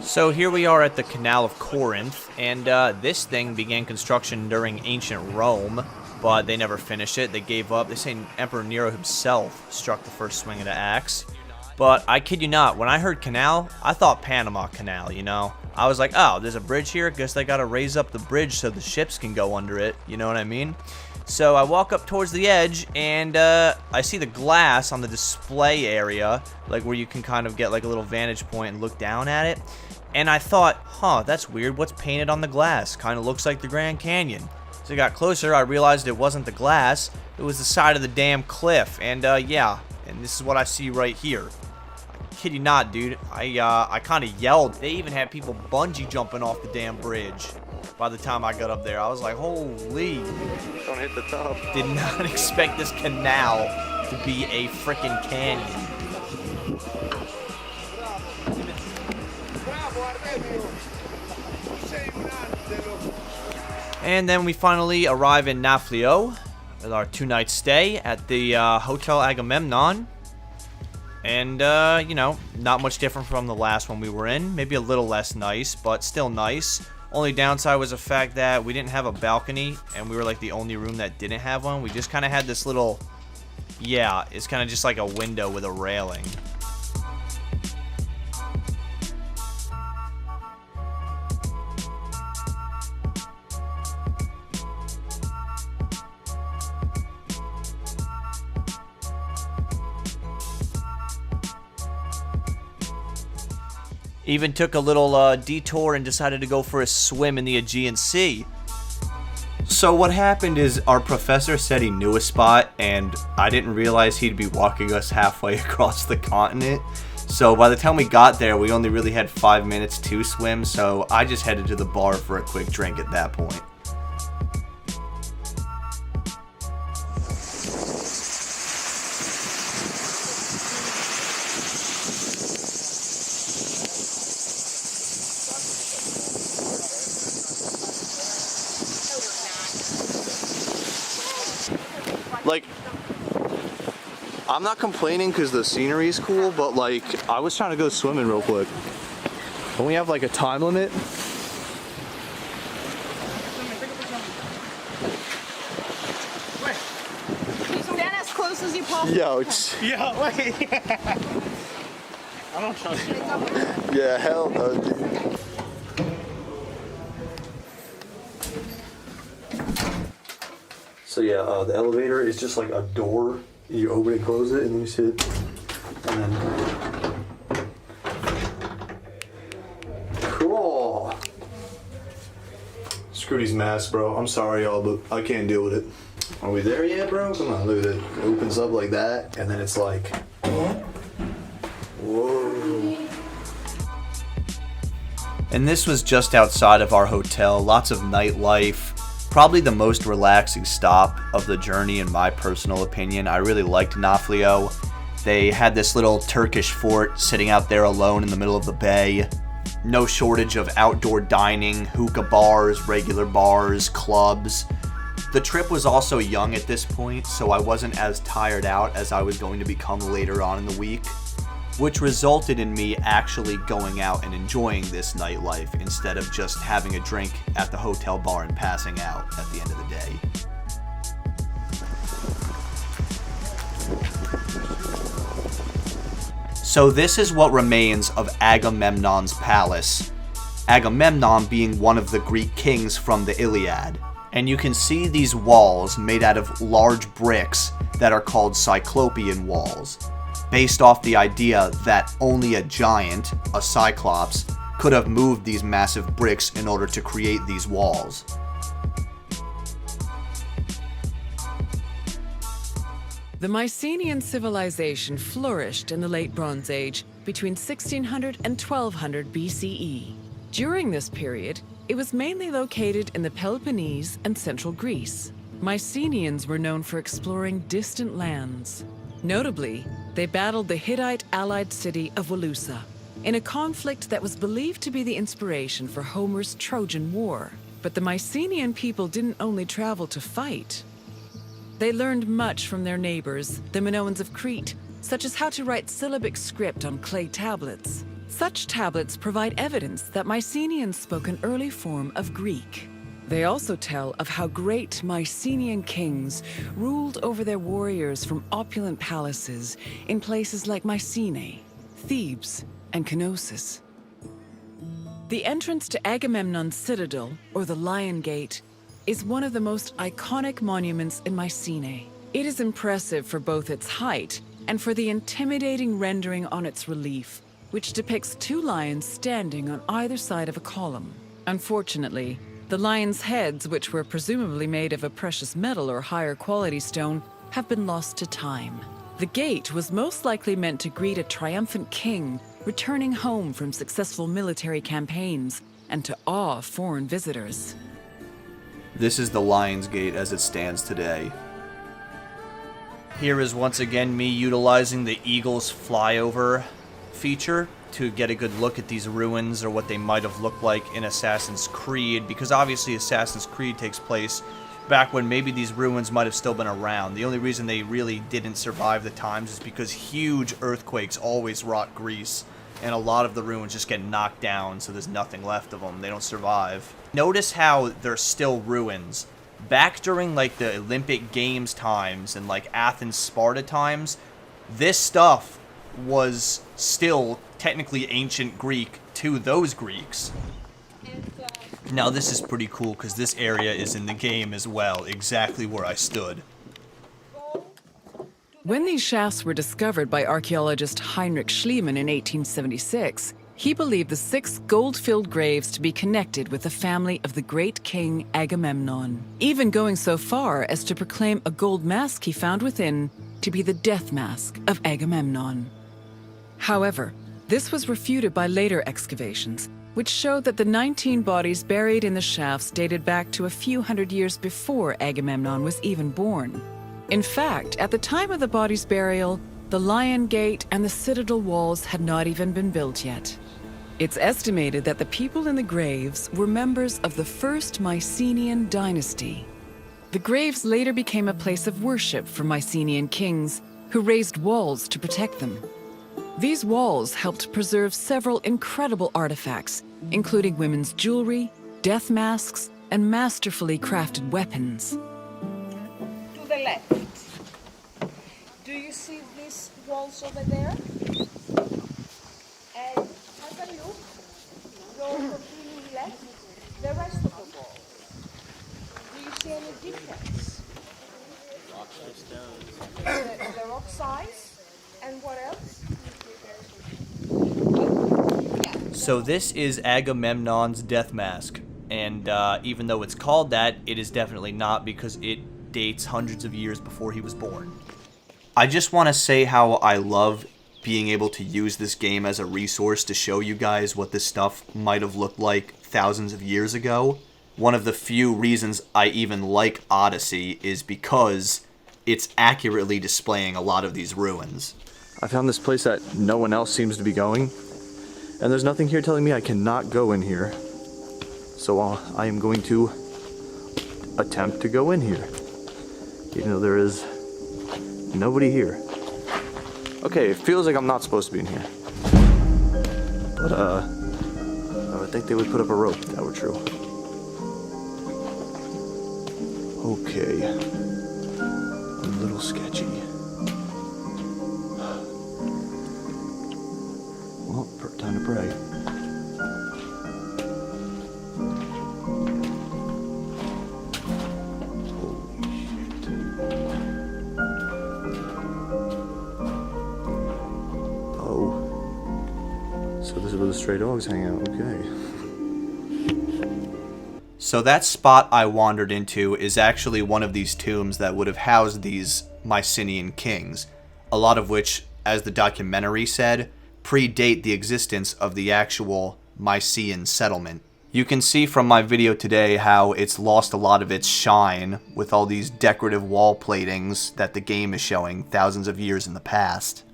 So here we are at the Canal of Corinth, and this thing began construction during ancient Rome, but they never finished it. They gave up. They say Emperor Nero himself struck the first swing of the axe. But I kid you not, when I heard canal, I thought Panama Canal, you know? I was like, oh, there's a bridge here? Guess they gotta raise up the bridge so the ships can go under it, you know what I mean? So I walk up towards the edge, and I see the glass on the display area, like where you can kind of get like a little vantage point and look down at it. And I thought, huh, that's weird. What's painted on the glass? Kind of looks like the Grand Canyon. So I got closer, I realized it wasn't the glass. It was the side of the damn cliff. And yeah, and this is what I see right here. I kid you not, dude. I kind of yelled. They even had people bungee jumping off the damn bridge. By the time I got up there, I was like, holy. Don't hit the top. Did not expect this canal to be a freaking canyon. And then we finally arrive in Nafplio with our 2-night stay at the Hotel Agamemnon. And, you know, not much different from the last one we were in. Maybe a little less nice, but still nice. Only downside was the fact that we didn't have a balcony, and we were like the only room that didn't have one. We just kind of had this little, yeah, it's kind of just like a window with a railing. Even took a little detour and decided to go for a swim in the Aegean Sea. So what happened is our professor said he knew a spot, and I didn't realize he'd be walking us halfway across the continent. So by the time we got there, we only really had 5 minutes to swim, so I just headed to the bar for a quick drink at that point. Like, I'm not complaining because the scenery is cool, but like, I was trying to go swimming real quick. Don't we have like a time limit? Stand as close as you possibly Yo, Yeah, wait. I don't trust you. yeah, hell no, dude. So yeah, the elevator is just like a door. You open it, close it, and then you sit. And then... Cool. Screw these masks, bro. I'm sorry, y'all, but I can't deal with it. Are we there yet, bro? Come on, look at it. It opens up like that, and then it's like... Whoa. And this was just outside of our hotel. Lots of nightlife. Probably the most relaxing stop of the journey in my personal opinion. I really liked Nafplio. They had this little Turkish fort sitting out there alone in the middle of the bay. No shortage of outdoor dining, hookah bars, regular bars, clubs. The trip was also young at this point, so I wasn't as tired out as I was going to become later on in the week, which resulted in me actually going out and enjoying this nightlife instead of just having a drink at the hotel bar and passing out at the end of the day. So this is what remains of Agamemnon's palace, Agamemnon being one of the Greek kings from the Iliad. And you can see these walls made out of large bricks that are called Cyclopean walls, based off the idea that only a giant, a cyclops, could have moved these massive bricks in order to create these walls. The Mycenaean civilization flourished in the Late Bronze Age between 1600 and 1200 BCE. During this period, it was mainly located in the Peloponnese and central Greece. Mycenaeans were known for exploring distant lands. Notably, they battled the Hittite allied city of Walusa in a conflict that was believed to be the inspiration for Homer's Trojan War. But the Mycenaean people didn't only travel to fight. They learned much from their neighbors, the Minoans of Crete, such as how to write syllabic script on clay tablets. Such tablets provide evidence that Mycenaeans spoke an early form of Greek. They also tell of how great Mycenaean kings ruled over their warriors from opulent palaces in places like Mycenae, Thebes, and Knossos. The entrance to Agamemnon's citadel, or the Lion Gate, is one of the most iconic monuments in Mycenae. It is impressive for both its height and for the intimidating rendering on its relief, which depicts two lions standing on either side of a column. Unfortunately, the lions' heads, which were presumably made of a precious metal or higher quality stone, have been lost to time. The gate was most likely meant to greet a triumphant king returning home from successful military campaigns and to awe foreign visitors. This is the Lion's Gate as it stands today. Here is once again me utilizing the Eagle's flyover feature to get a good look at these ruins, or what they might have looked like in Assassin's Creed, because obviously Assassin's Creed takes place back when maybe these ruins might have still been around. The only reason they really didn't survive the times is because huge earthquakes always rock Greece, and a lot of the ruins just get knocked down, so there's nothing left of them. They don't survive. Notice how they're still ruins. Back during like the Olympic Games times and like Athens, Sparta times, this stuff was still technically ancient Greek to those Greeks. Now this is pretty cool because this area is in the game as well, exactly where I stood. When these shafts were discovered by archaeologist Heinrich Schliemann in 1876, he believed the 6 gold-filled graves to be connected with the family of the great king Agamemnon, even going so far as to proclaim a gold mask he found within to be the death mask of Agamemnon. However, this was refuted by later excavations, which showed that the 19 bodies buried in the shafts dated back to a few hundred years before Agamemnon was even born. In fact, at the time of the bodies' burial, the Lion Gate and the citadel walls had not even been built yet. It's estimated that the people in the graves were members of the first Mycenaean dynasty. The graves later became a place of worship for Mycenaean kings, who raised walls to protect them. These walls helped preserve several incredible artifacts, including women's jewelry, death masks, and masterfully crafted weapons. To the left. Do you see these walls over there? And have a look. Go completely left. The rest of the wall. Do you see any difference? Rock size stones. The rock size. And what else? So this is Agamemnon's death mask, and even though it's called that, it is definitely not, because it dates hundreds of years before he was born. I just want to say how I love being able to use this game as a resource to show you guys what this stuff might have looked like thousands of years ago. One of the few reasons I even like Odyssey is because it's accurately displaying a lot of these ruins. I found this place that no one else seems to be going, and there's nothing here telling me I cannot go in here. So I am going to attempt to go in here, even though there is nobody here. Okay, it feels like I'm not supposed to be in here. But I would think they would put up a rope if that were true. Okay. A little sketchy. Well, time to pray. Holy shit. Oh. So this is where the stray dogs hang out, okay. So that spot I wandered into is actually one of these tombs that would have housed these Mycenaean kings, a lot of which, as the documentary said, predate the existence of the actual Mycenaean settlement. You can see from my video today how it's lost a lot of its shine with all these decorative wall platings that the game is showing thousands of years in the past.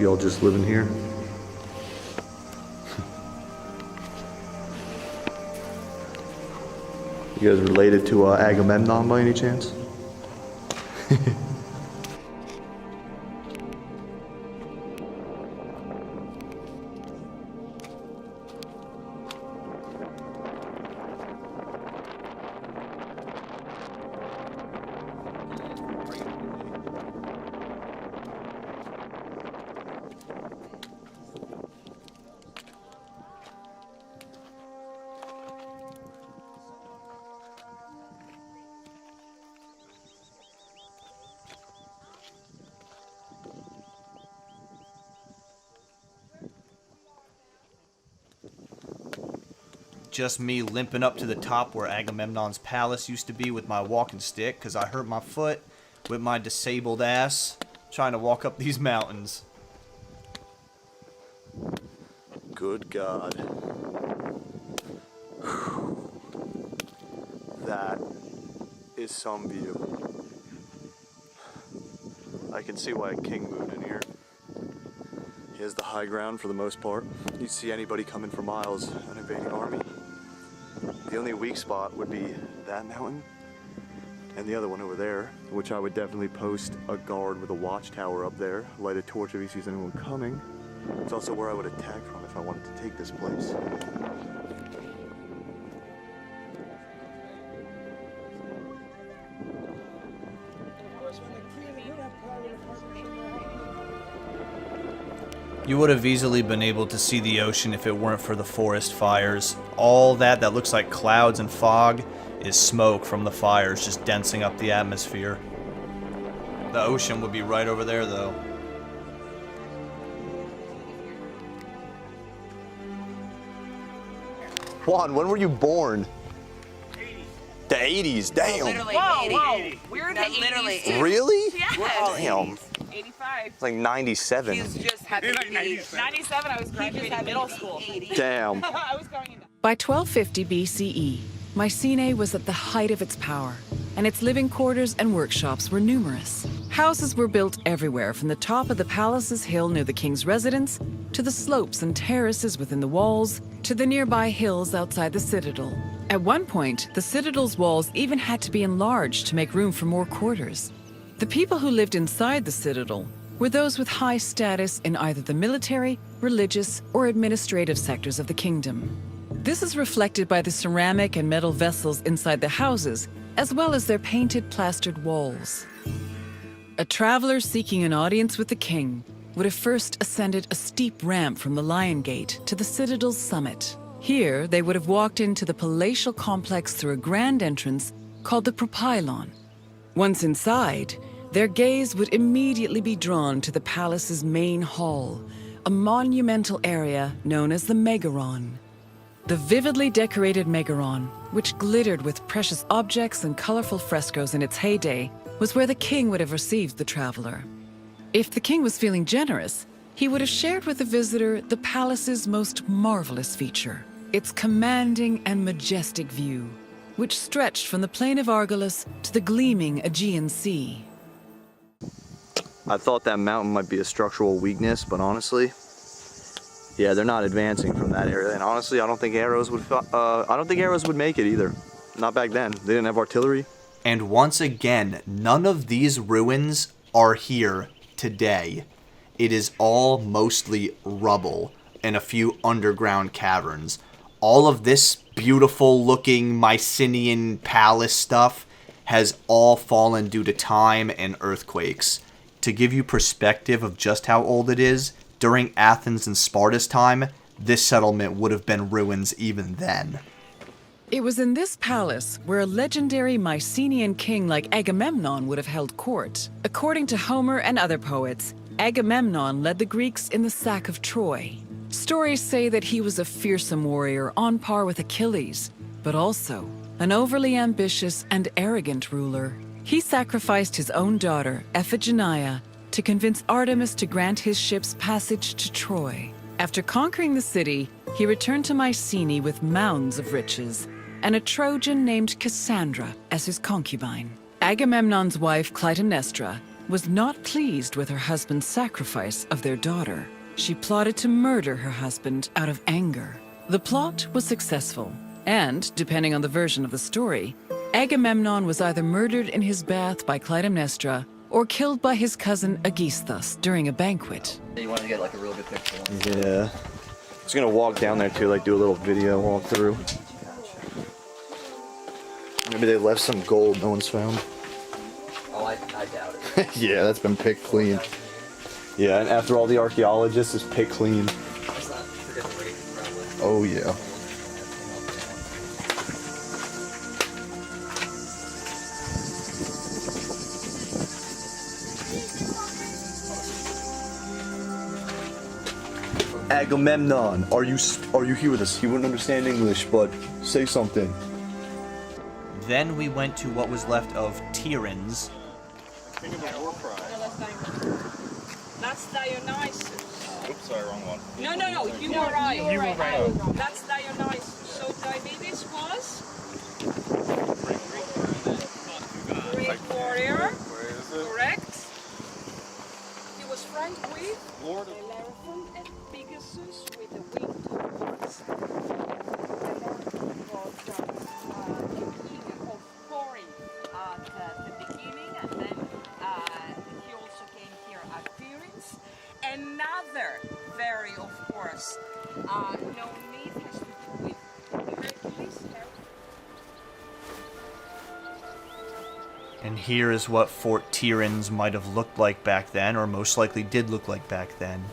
y'all just living here? You guys related to Agamemnon by any chance? Just me limping up to the top where Agamemnon's palace used to be with my walking stick because I hurt my foot with my disabled ass trying to walk up these mountains. Good God. That is some view. I can see why a king moved in here. He has the high ground for the most part. You'd see anybody coming for miles, an invading army. The only weak spot would be that mountain and the other one over there, which I would definitely post a guard with a watchtower up there, light a torch if he sees anyone coming. It's also where I would attack from if I wanted to take this place. You would have easily been able to see the ocean if it weren't for the forest fires. All that looks like clouds and fog is smoke from the fires just densing up the atmosphere. The ocean would be right over there though. Juan, when were you born? 80s. The 80s, damn. Literally Whoa, 80. whoa. We're in the Literally 80s. Really? Yes. Damn. 85. It's like 97. He's just had You're the like 97. 97, I was graduating middle school. Damn. I was going into... By 1250 BCE, Mycenae was at the height of its power, and its living quarters and workshops were numerous. Houses were built everywhere, from the top of the palace's hill near the king's residence, to the slopes and terraces within the walls, to the nearby hills outside the citadel. At one point, the citadel's walls even had to be enlarged to make room for more quarters. The people who lived inside the citadel were those with high status in either the military, religious, or administrative sectors of the kingdom. This is reflected by the ceramic and metal vessels inside the houses, as well as their painted plastered walls. A traveler seeking an audience with the king would have first ascended a steep ramp from the Lion Gate to the citadel's summit. Here, they would have walked into the palatial complex through a grand entrance called the Propylon. Once inside, their gaze would immediately be drawn to the palace's main hall, a monumental area known as the Megaron. The vividly decorated Megaron, which glittered with precious objects and colorful frescoes in its heyday, was where the king would have received the traveler. If the king was feeling generous, he would have shared with the visitor the palace's most marvelous feature, its commanding and majestic view, which stretched from the plain of Argolis to the gleaming Aegean Sea. I thought that mountain might be a structural weakness, but honestly, yeah, they're not advancing from that area. And honestly, I don't think arrows would make it either. Not back then. They didn't have artillery. And once again, none of these ruins are here today. It is all mostly rubble and a few underground caverns. All of this beautiful looking Mycenaean palace stuff has all fallen due to time and earthquakes. To give you perspective of just how old it is, during Athens and Sparta's time, this settlement would have been ruins even then. It was in this palace where a legendary Mycenaean king like Agamemnon would have held court. According to Homer and other poets, Agamemnon led the Greeks in the sack of Troy. Stories say that he was a fearsome warrior on par with Achilles, but also an overly ambitious and arrogant ruler. He sacrificed his own daughter, Iphigenia, to convince Artemis to grant his ship's passage to Troy. After conquering the city, he returned to Mycenae with mounds of riches and a Trojan named Cassandra as his concubine. Agamemnon's wife, Clytemnestra, was not pleased with her husband's sacrifice of their daughter. She plotted to murder her husband out of anger. The plot was successful, and, depending on the version of the story, Agamemnon was either murdered in his bath by Clytemnestra or killed by his cousin Aegisthus during a banquet. You want to get like a real good picture. Yeah. I was gonna walk down there too, like do a little video walkthrough. Maybe they left some gold no one's found. Oh, I doubt it. Yeah, that's been picked clean. Yeah, and after all the archaeologists, it's picked clean. It's not for different reasons, probably. Oh yeah. Agamemnon, are you here with us? He wouldn't understand English, but say something. Then we went to what was left of Tiryns. That's Dionysus. Oops, sorry, wrong one. No, you were right. You were right. That's Dionysus. So Dionysus was great warrior. Where is it? Correct. He was friend with Lord of... Elephant and Pegasus with the winged horse. King of Corinth at the beginning, and then he also came here at Tiryns. Another very, of course, known myth has to do with Hercules. And here is what Fort Tiryns might have looked like back then, or most likely did look like back then.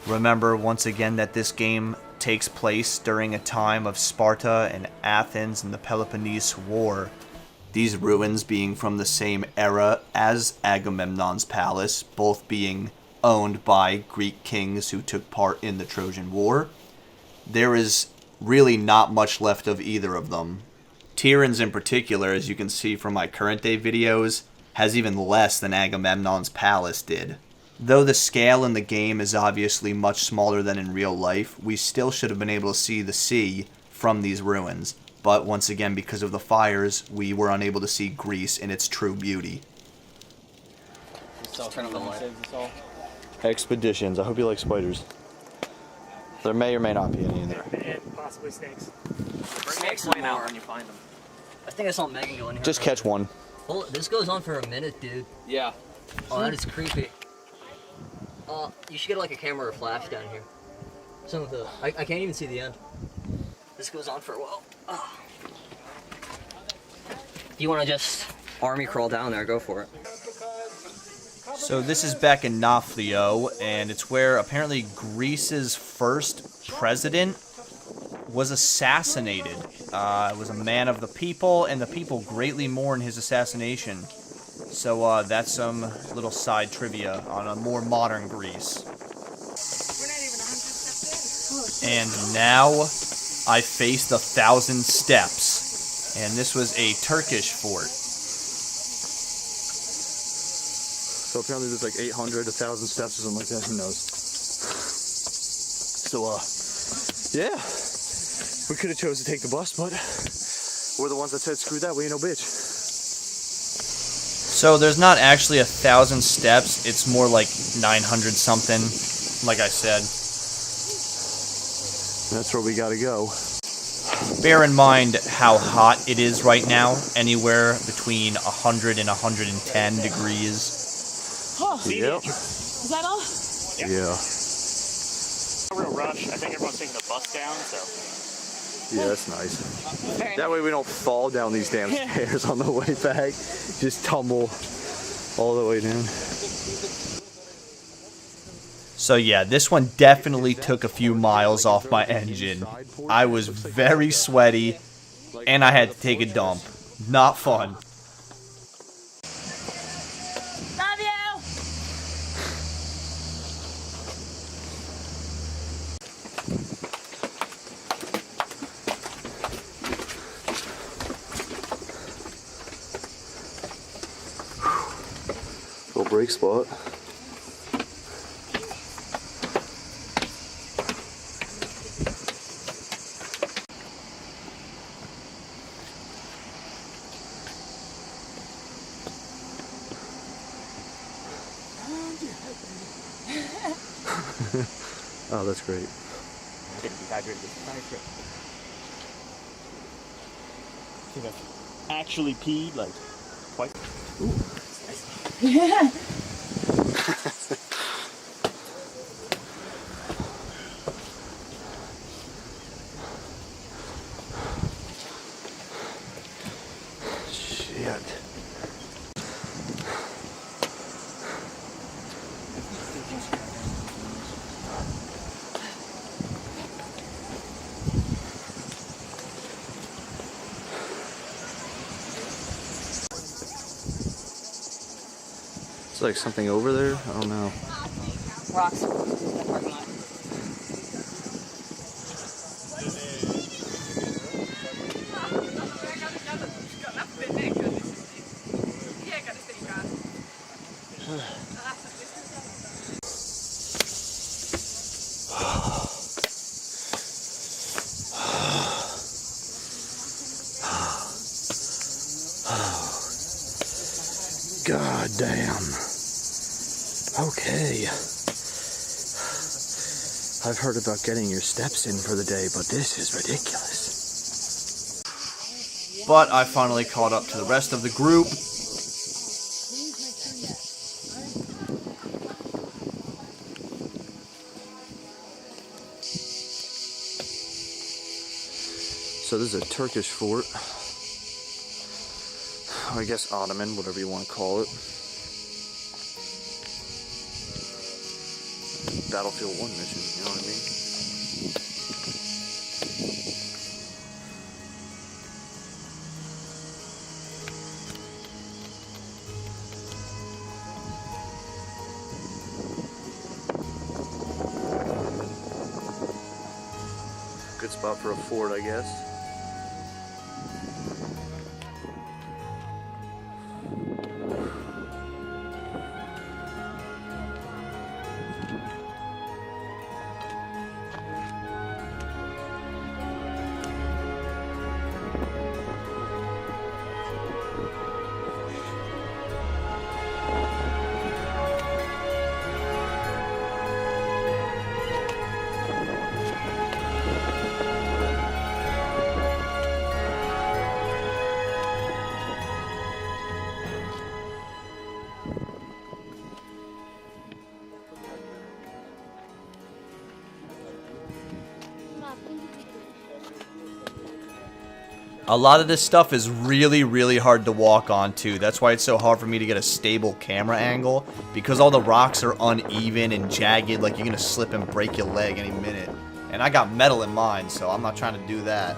Remember, once again, that this game takes place during a time of Sparta and Athens and the Peloponnese War. These ruins being from the same era as Agamemnon's palace, both being owned by Greek kings who took part in the Trojan War. There is really not much left of either of them. Tiryns in particular, as you can see from my current day videos, has even less than Agamemnon's palace did. Though the scale in the game is obviously much smaller than in real life, we still should have been able to see the sea from these ruins. But once again, because of the fires, we were unable to see Greece in its true beauty. Turn on the light. Expeditions. I hope you like spiders. There may or may not be any in there. And possibly snakes. Snakes point out when you find them. I think I saw Megan go in here. Just catch one. Oh, this goes on for a minute, dude. Yeah. Oh, that is creepy. You should get like a camera or flash down here. Some of the... I can't even see the end. This goes on for a while. Oh. Do you want to just army crawl down there? Go for it. So this is back in Nafplio, and it's where apparently Greece's first president was assassinated. It was a man of the people, and the people greatly mourn his assassination. So that's some little side trivia on a more modern Greece. And now I face the 1,000 steps, and this was a Turkish fort. So apparently there's like 800, 1,000 steps or something like that. Who knows? So, yeah. We could have chose to take the bus, but we're the ones that said, screw that, we ain't no bitch. So there's not actually 1,000 steps. It's more like 900 something, like I said. That's where we gotta go. Bear in mind how hot it is right now. Anywhere between 100 and 110 degrees. Yep. Is that all? Yeah. No real rush. I think everyone's taking the bus down, so. Yeah, that's nice. That way we don't fall down these damn stairs on the way back. Just tumble all the way down. So yeah, this one definitely took a few miles off my engine. I was very sweaty, and I had to take a dump. Not fun. Love you! Little break spot. Oh, that's great. Getting dehydrated this entire trip. I think I've actually peed like twice. Shit. It's like something over there. I don't know. Rocks in the parking lot. God damn. Okay. I've heard about getting your steps in for the day, but this is ridiculous. But I finally caught up to the rest of the group. So this is a Turkish fort. I guess Ottoman, whatever you want to call it. Battlefield 1 mission, you know what I mean? Good spot for a fort, I guess. A lot of this stuff is really, really hard to walk onto. That's why it's so hard for me to get a stable camera angle, because all the rocks are uneven and jagged, like you're gonna slip and break your leg any minute. And I got metal in mine, so I'm not trying to do that.